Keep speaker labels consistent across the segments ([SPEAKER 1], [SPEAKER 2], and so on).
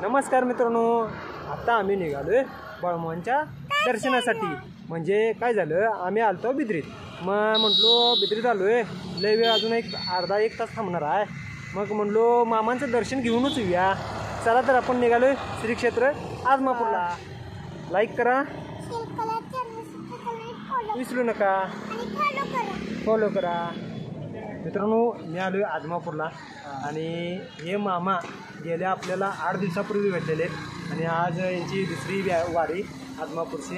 [SPEAKER 1] नमस्कार मित्रांनो, आता आम्ही निघालोय बाळूमामांच्या दर्शनासाठी। म्हणजे काय झालं, आम्ही आलतो बिद्रीत। मग म्हटलो बिद्रीत आलोय, लय वेळ अजून अर्धा एक तास थांबणार आहे। मग म्हटलो मामांचं दर्शन घेऊनच येऊया। चला तर आपण निघालोय श्री क्षेत्र आदमापूरला। लाईक करा, विसरू नका, फॉलो करा। मित्रांनो, मी आलोय आदमापूरला आणि हे मामा गेल्या आपल्याला 8 दिवसापूर्वी भेटलेले आणि आज यांची दुसरी वारी आदमापूरची।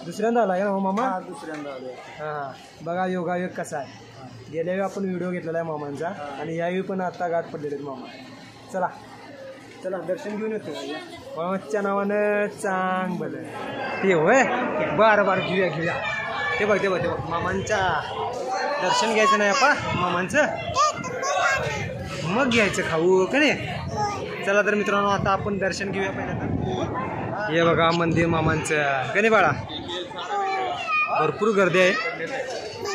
[SPEAKER 1] दुसऱ्यांदा आला आहे ना मामा?
[SPEAKER 2] दुसऱ्यांदा आलो।
[SPEAKER 1] हां, बघा योगायोग कसा आहे। गेल्या वेळी आपण व्हिडिओ घेतलेला आहे मामांचा आणि यावेळी पण आता गाठ पडलेले आहेत मामा। चला चला दर्शन घेऊन येतो मामाच्या नावानं। चांग भलं ते होय, बरं बरं घेऊया घेऊया। ते बघ ते बघ ते बघ, मामांच्या दर्शन घ्यायचं नाही आपण मामांचं, मग घ्यायचं खाऊ का नाही। चला तर मित्रांनो, आता आपण दर्शन घेऊया पहिलं तर। हे बघा मंदिर मामांचं का नाही बाळा, भरपूर गर्दी आहे।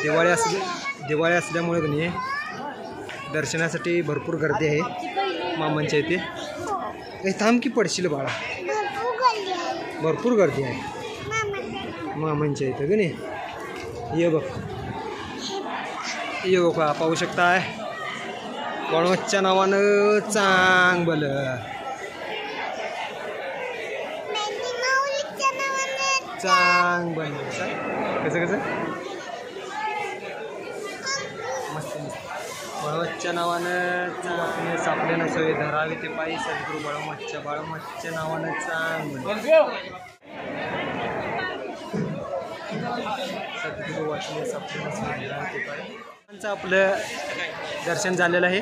[SPEAKER 1] दिवाळी असल्यामुळे का नाही दर्शनासाठी भरपूर गर्दी आहे मामांच्या इथे। काही थांब की पडशील बाळा, भरपूर गर्दी आहे मामांच्या इथं का नाही। ये बघ ये बघा, पाहू शकताय बाळूमामाच्या नावानं चांग भलं, चांग भलं। कसं कसं मस्त मस्त। बाळूमामाच्या नावानं चांग सापले नसावे, धरावे ते पायी सद्गुरू बाळूमामाच्या नावानं चांग भलं। सद्गुरू वाचले सापले नसावे, धरावे ते पायी। आपलं दर्शन झालेलं आहे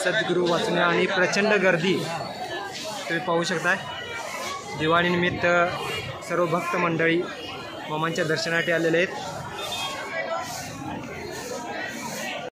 [SPEAKER 1] सद्गुरू वाचणे आणि प्रचंड गर्दी तुम्ही पाहू शकताय। दिवाळीनिमित्त सर्व भक्त मंडळी मामांच्या दर्शनासाठी आलेले आहेत।